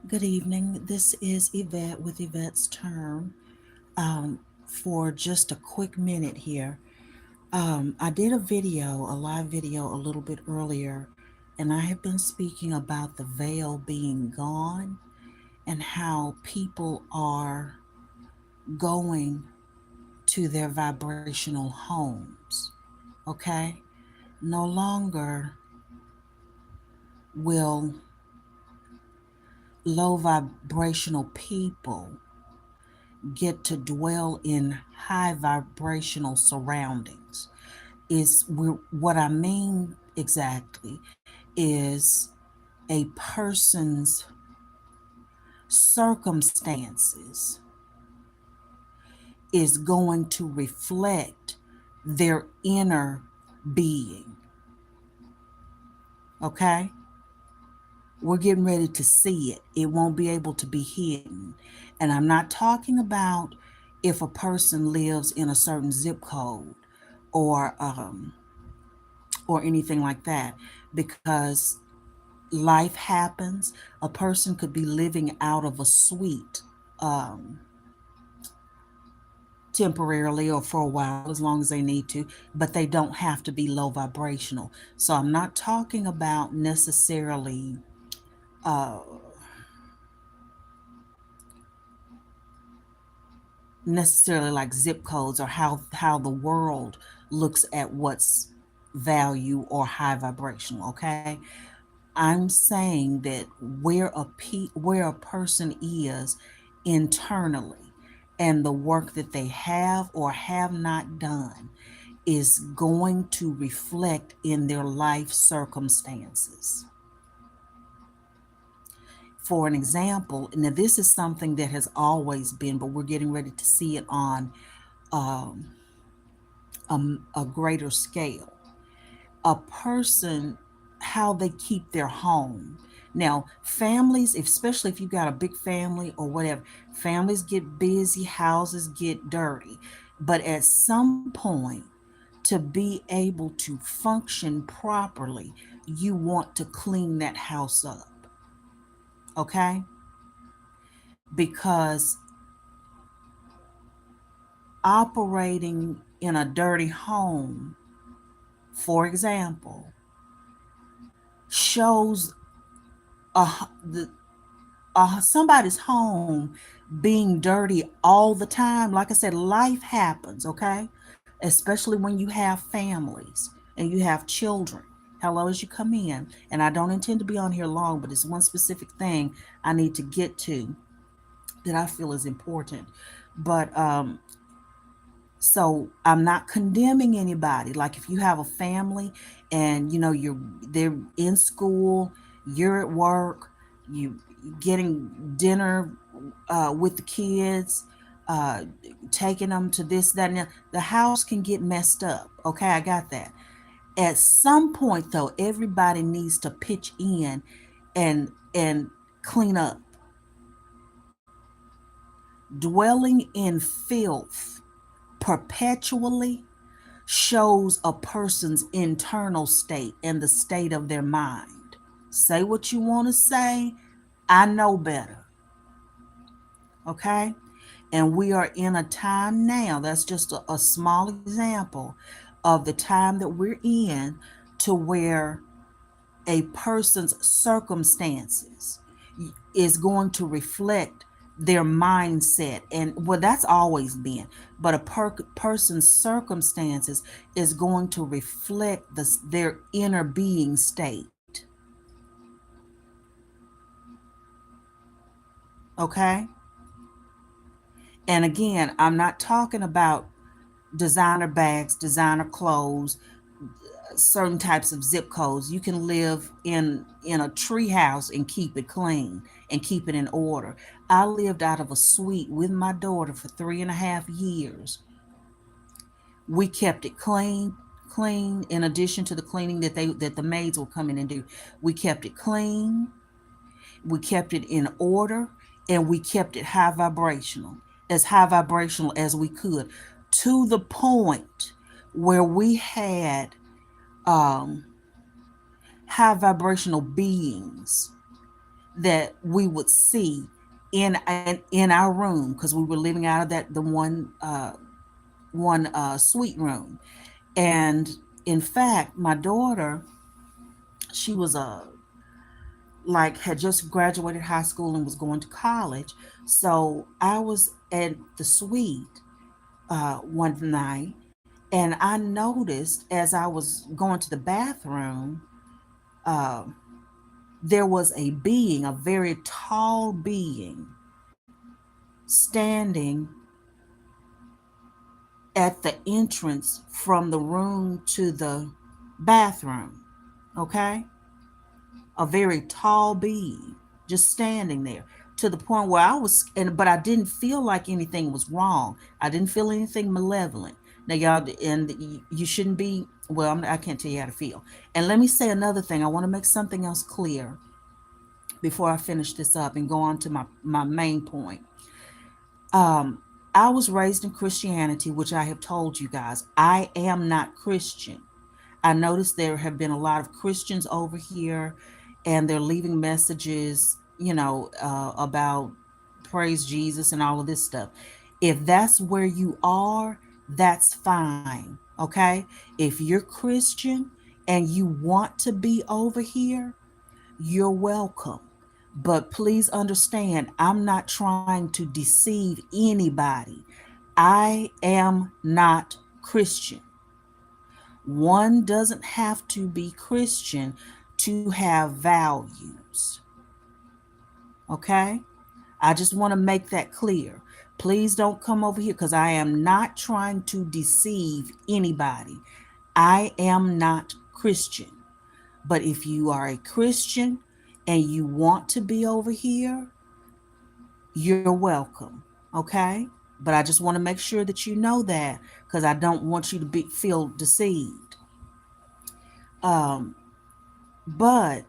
Good evening. This is Yvette with Yvette's Turn. For just a quick minute here, I did a live video a little bit earlier, and I have been speaking about the veil being gone and how people are going to their vibrational homes. Okay? No longer will low vibrational people get to dwell in high vibrational surroundings. What I mean exactly is a person's circumstances is going to reflect their inner being. Okay? We're getting ready to see it. It won't be able to be hidden. And I'm not talking about if a person lives in a certain zip code or anything like that, because life happens. A person could be living out of a suite temporarily or for a while, as long as they need to, but they don't have to be low vibrational. So I'm not talking about necessarily like zip codes or how the world looks at what's value or high vibrational. Okay, I'm saying that where a person is internally, and the work that they have or have not done is going to reflect in their life circumstances. For an example, now this is something that has always been, but we're getting ready to see it on um, a greater scale. A person, how they keep their home. Now, families, especially if you got a big family or whatever, families get busy, houses get dirty. But at some point, to be able to function properly, you want to clean that house up. Okay? Because operating in a dirty home, for example, shows a, the, somebody's home being dirty all the time. Like I said, life happens, okay? Especially when you have families and you have children. Hello, as you come in. And I don't intend to be on here long, but it's one specific thing I need to get to that I feel is important. But so I'm not condemning anybody. Like if you have a family and they're in school, you're at work, you getting dinner with the kids, uh, taking them to this, that, and that, the house can get messed up. Okay, I got that. At some point, though, everybody needs to pitch in and clean up. Dwelling in filth perpetually shows a person's internal state and the state of their mind. Say what you want to say. I know better. Okay? And we are in a time now, that's just a small example of the time that we're in, to where a person's circumstances is going to reflect their mindset. And well, that's always been, but a person's circumstances is going to reflect their inner being state. Okay, and again, I'm not talking about designer bags, designer clothes, certain types of zip codes. You can live in a tree house and keep it clean and keep it in order. I lived out of a suite with my daughter for 3.5 years. We kept it clean. In addition to the cleaning that the maids will come in and do, we kept it clean. We kept it in order, and we kept it high vibrational as we could, to the point where we had um, high vibrational beings that we would see in our room, because we were living out of that the one suite room. And in fact, my daughter, she was a like had just graduated high school and was going to college. So I was at the suite one night, and I noticed as I was going to the bathroom, uh, there was a being, a very tall being, standing at the entrance from the room to the bathroom. Okay, a very tall being just standing there, to the point where I was, and but I didn't feel like anything was wrong. I didn't feel anything malevolent. Now, y'all, and you shouldn't be. Well, I can't tell you how to feel. And let me say another thing. I want to make something else clear before I finish this up and go on to my main point. Um, I was raised in Christianity, which I have told you guys. I am not Christian. I noticed there have been a lot of Christians over here, and they're leaving messages, about praise Jesus and all of this stuff. If that's where you are, that's fine. Okay. If you're Christian and you want to be over here, you're welcome. But please understand, I'm not trying to deceive anybody. I am not Christian. One doesn't have to be Christian to have values. Okay? I just want to make that clear. Please don't come over here, because I am not trying to deceive anybody. I am not Christian. But if you are a Christian and you want to be over here, you're welcome. Okay? But I just want to make sure that you know that, because I don't want you to feel deceived. Um, but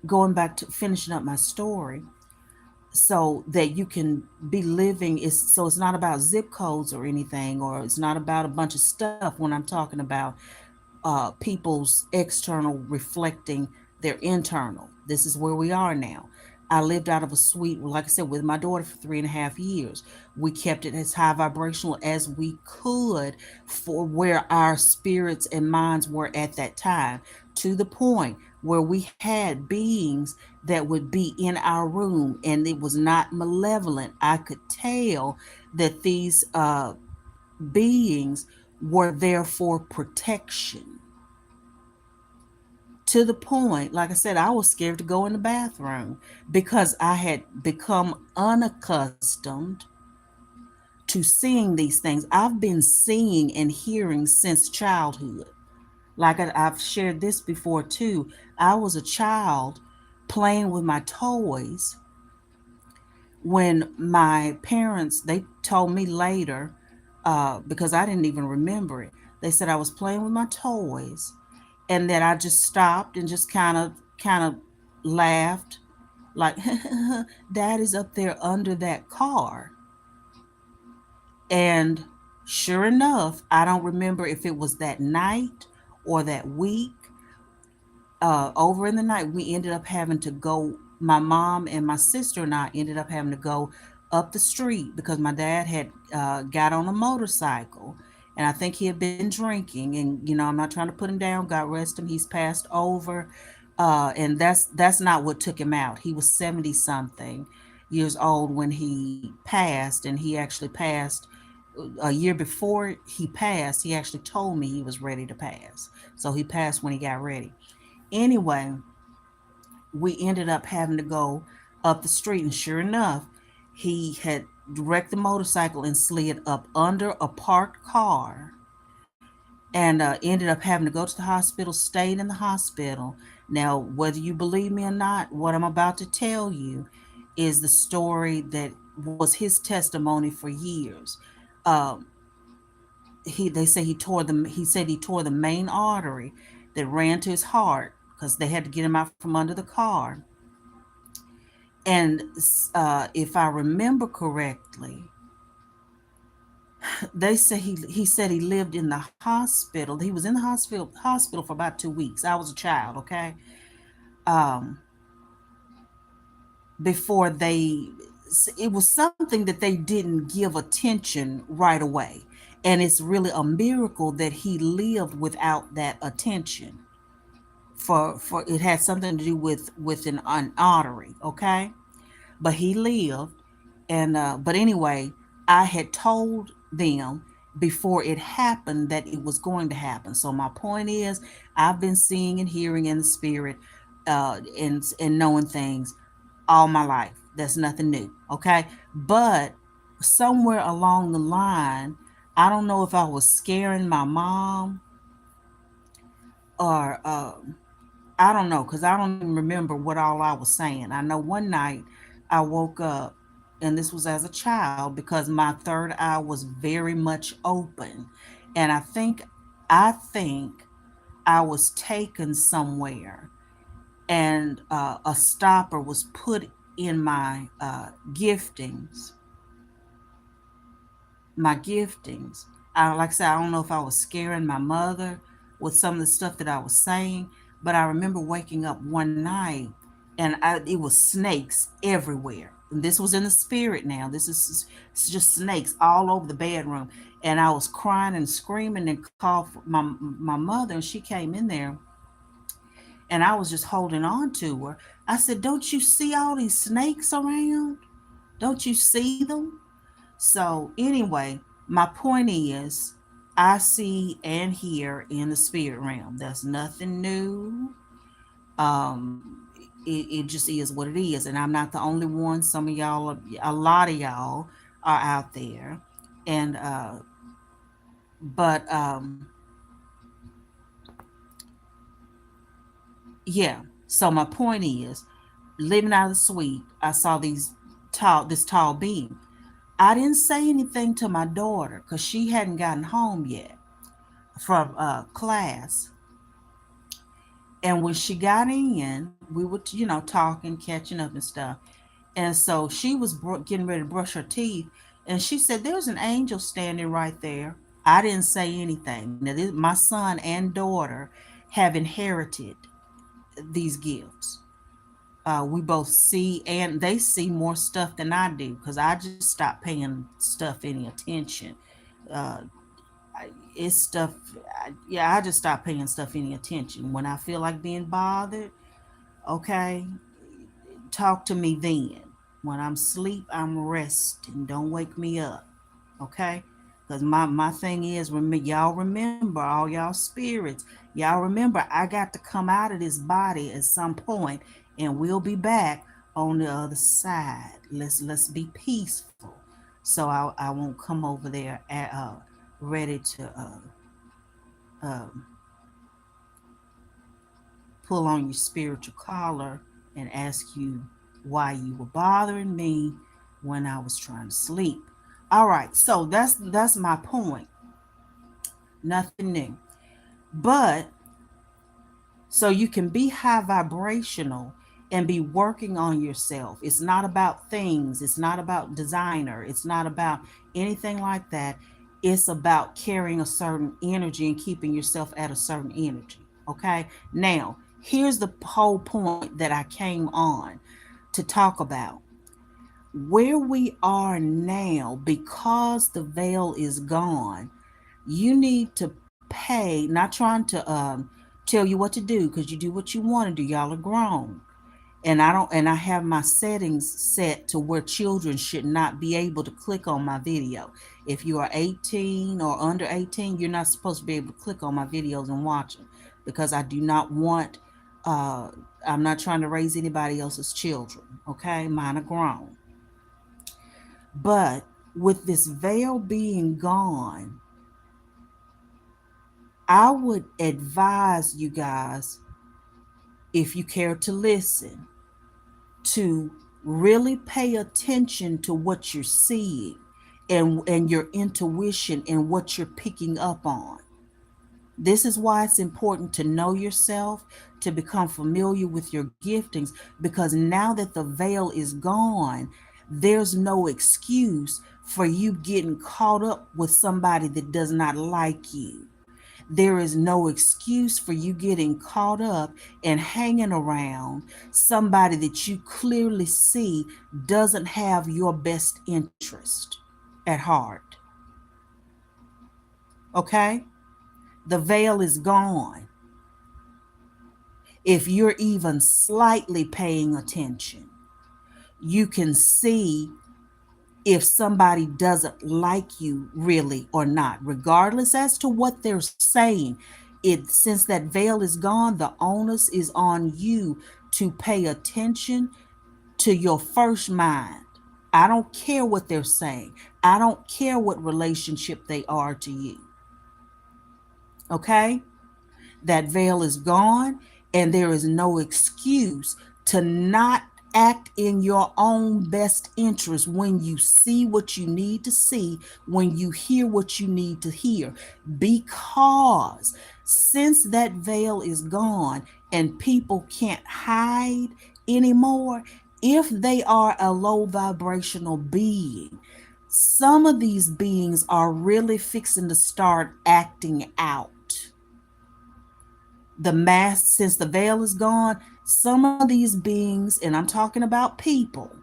going back to finishing up my story, so that you can be living is, so it's not about zip codes or anything, or it's not about a bunch of stuff when I'm talking about people's external reflecting their internal. This is where we are now. I lived out of a suite, like I said, with my daughter for 3.5 years. We kept it as high vibrational as we could for where our spirits and minds were at that time, to the point where we had beings that would be in our room, and it was not malevolent. I could tell that these beings were there for protection, to the point, like I said, I was scared to go in the bathroom because I had become unaccustomed to seeing these things. I've been seeing and hearing since childhood. Like I've shared this before too. I was a child playing with my toys when my parents, they told me later, because I didn't even remember it. They said I was playing with my toys, and that I just stopped and just kind of laughed, like, Dad is up there under that car. And sure enough, I don't remember if it was that night or that week. Over in the night, we ended up having to go. My mom and my sister and I ended up having to go up the street because my dad had got on a motorcycle, and I think he had been drinking. And I'm not trying to put him down. God rest him. He's passed over, and that's not what took him out. He was 70 something years old when he passed, and he actually passed a year before he passed. He actually told me he was ready to pass, so he passed when he got ready. Anyway, we ended up having to go up the street, and sure enough, he had wrecked the motorcycle and slid up under a parked car, and ended up having to go to the hospital, stayed in the hospital. Now, whether you believe me or not, what I'm about to tell you is the story that was his testimony for years. um, they say he said he tore the main artery that ran to his heart, because they had to get him out from under the car. And if I remember correctly, they say he said he lived in the hospital. He was in the hospital for about 2 weeks. I was a child, okay. um before it was something that they didn't give attention right away. And it's really a miracle that he lived without that attention. For it had something to do with an artery, okay? But he lived. And but anyway, I had told them before it happened that it was going to happen. So my point is, I've been seeing and hearing in the spirit, and knowing things all my life. That's nothing new, okay? But somewhere along the line, I don't know if I was scaring my mom or I don't know, because I don't even remember what all I was saying. I know one night I woke up, and this was as a child, because my third eye was very much open. And I think I was taken somewhere, and a stopper was put in giftings, my giftings. Like I said, I don't know if I was scaring my mother with some of the stuff that I was saying, but I remember waking up one night, and it was snakes everywhere. And this was in the spirit now. This is it's just snakes all over the bedroom. And I was crying and screaming and called for my mother, and she came in there, and I was just holding on to her. I said, "Don't you see all these snakes around? Don't you see them?" So, anyway, my point is, I see and hear in the spirit realm. That's nothing new. Um, it just is what it is. And I'm not the only one. Some of y'all, a lot of y'all are out there. And, but, yeah. So, my point is, living out of the suite, I saw this tall being. I didn't say anything to my daughter because she hadn't gotten home yet from class. And when she got in, we were, talking, catching up and stuff. And so she was getting ready to brush her teeth. And she said, "There's an angel standing right there." I didn't say anything. Now, my son and daughter have inherited these gifts. We both see, and they see more stuff than I do, because I just stopped paying stuff any attention. Uh, it's stuff, yeah, I just stopped paying stuff any attention. When I feel like being bothered, okay, talk to me then. When I'm asleep, I'm resting. Don't wake me up, okay? Because my thing is, y'all remember, all y'all spirits, y'all remember, I got to come out of this body at some point, and we'll be back on the other side. Let's be peaceful, so I won't come over there ready to um, pull on your spiritual collar and ask you why you were bothering me when I was trying to sleep. All right, so that's my point. Nothing new. But so you can be high vibrational and be working on yourself. It's not about things, it's not about designer, it's not about anything like that. It's about carrying a certain energy and keeping yourself at a certain energy. Okay? Now, here's the whole point that I came on to talk about. Where we are now, because the veil is gone, you need to pay, not trying to tell you what to do, because you do what you want to do. Y'all are grown. And I have my settings set to where children should not be able to click on my video. If you are 18 or under 18, you're not supposed to be able to click on my videos and watch them, because I do not want uh I'm not trying to raise anybody else's children. Okay, mine are grown. But with this veil being gone, I would advise you guys, if you care to listen, to really pay attention to what you're seeing, and your intuition and what you're picking up on. This is why it's important to know yourself, to become familiar with your giftings, because now that the veil is gone, there's no excuse for you getting caught up with somebody that does not like you. There is no excuse for you getting caught up and hanging around somebody that you clearly see doesn't have your best interest at heart. Okay? The veil is gone. If you're even slightly paying attention, you can see if somebody doesn't like you really or not, regardless as to what they're saying. It, since that veil is gone, the onus is on you to pay attention to your first mind. I don't care what they're saying. I don't care what relationship they are to you. Okay? That veil is gone, and there is no excuse to not act in your own best interest when you see what you need to see, when you hear what you need to hear. Because since that veil is gone and people can't hide anymore, if they are a low vibrational being, some of these beings are really fixing to start acting out. The mask, since the veil is gone, some of these beings, and I'm talking about people,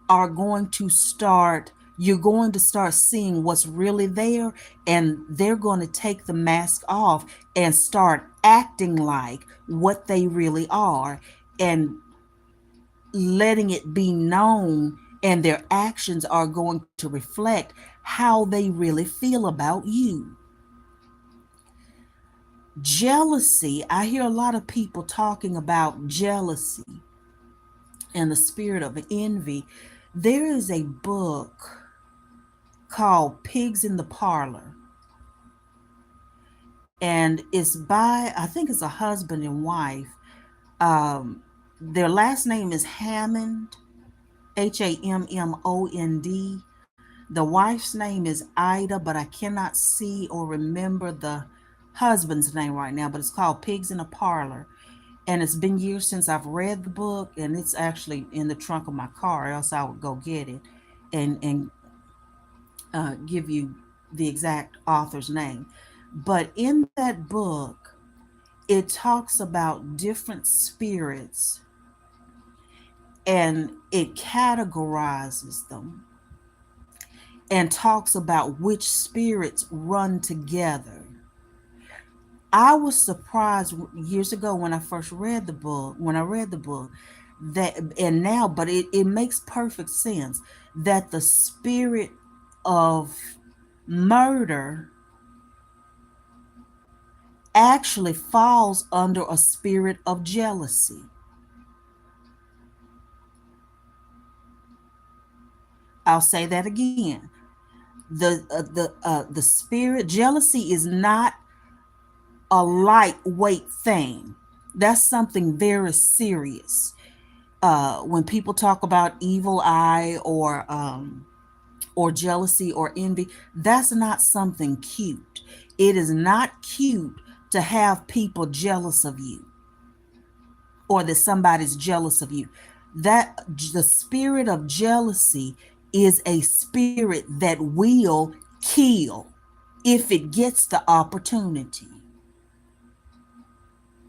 are going to start, you're going to start seeing what's really there, and they're going to take the mask off and start acting like what they really are and letting it be known, and their actions are going to reflect how they really feel about you. Jealousy, I hear a lot of people talking about jealousy and the spirit of envy. There is a book called Pigs in the Parlor, and it's by, I think it's a husband and wife. Their last name is Hammond, Hammond. The wife's name is Ida, but I cannot see or remember the husband's name right now, but it's called Pigs in a Parlor. And it's been years since I've read the book, and it's actually in the trunk of my car, else I would go get it and give you the exact author's name. But in that book, it talks about different spirits and it categorizes them and talks about which spirits run together. I was surprised years ago when I first read the book, that, and now, but it makes perfect sense that the spirit of murder actually falls under a spirit of jealousy. I'll say that again. The spirit jealousy is not a lightweight thing. That's something very serious. When people talk about evil eye or jealousy or envy, that's not something cute. It is not cute to have people jealous of you or that somebody's jealous of you. That the spirit of jealousy is a spirit that will kill if it gets the opportunity.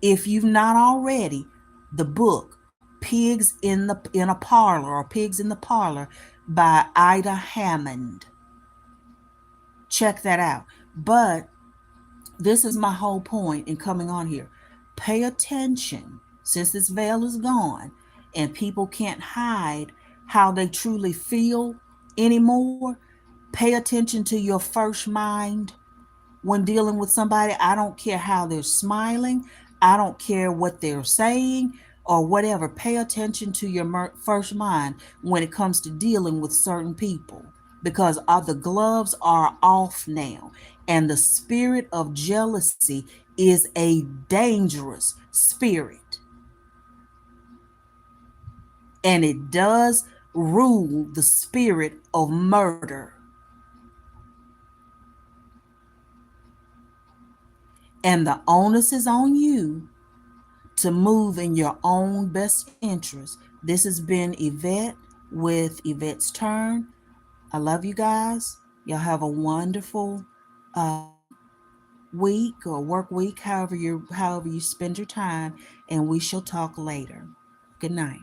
If you've not already, the book Pigs in a Parlor, or Pigs in the Parlor by Ida Hammond. Check that out. But this is my whole point in coming on here. Pay attention, since this veil is gone and people can't hide how they truly feel anymore. Pay attention to your first mind when dealing with somebody. I don't care how they're smiling. I don't care what they're saying or whatever. Pay attention to your first mind when it comes to dealing with certain people, because the gloves are off now. And the spirit of jealousy is a dangerous spirit. And it does rule the spirit of murder. And the onus is on you to move in your own best interest. This has been Yvette with Yvette's Turn. I love you guys. Y'all have a wonderful week or work week, however you spend your time, and we shall talk later. Good night.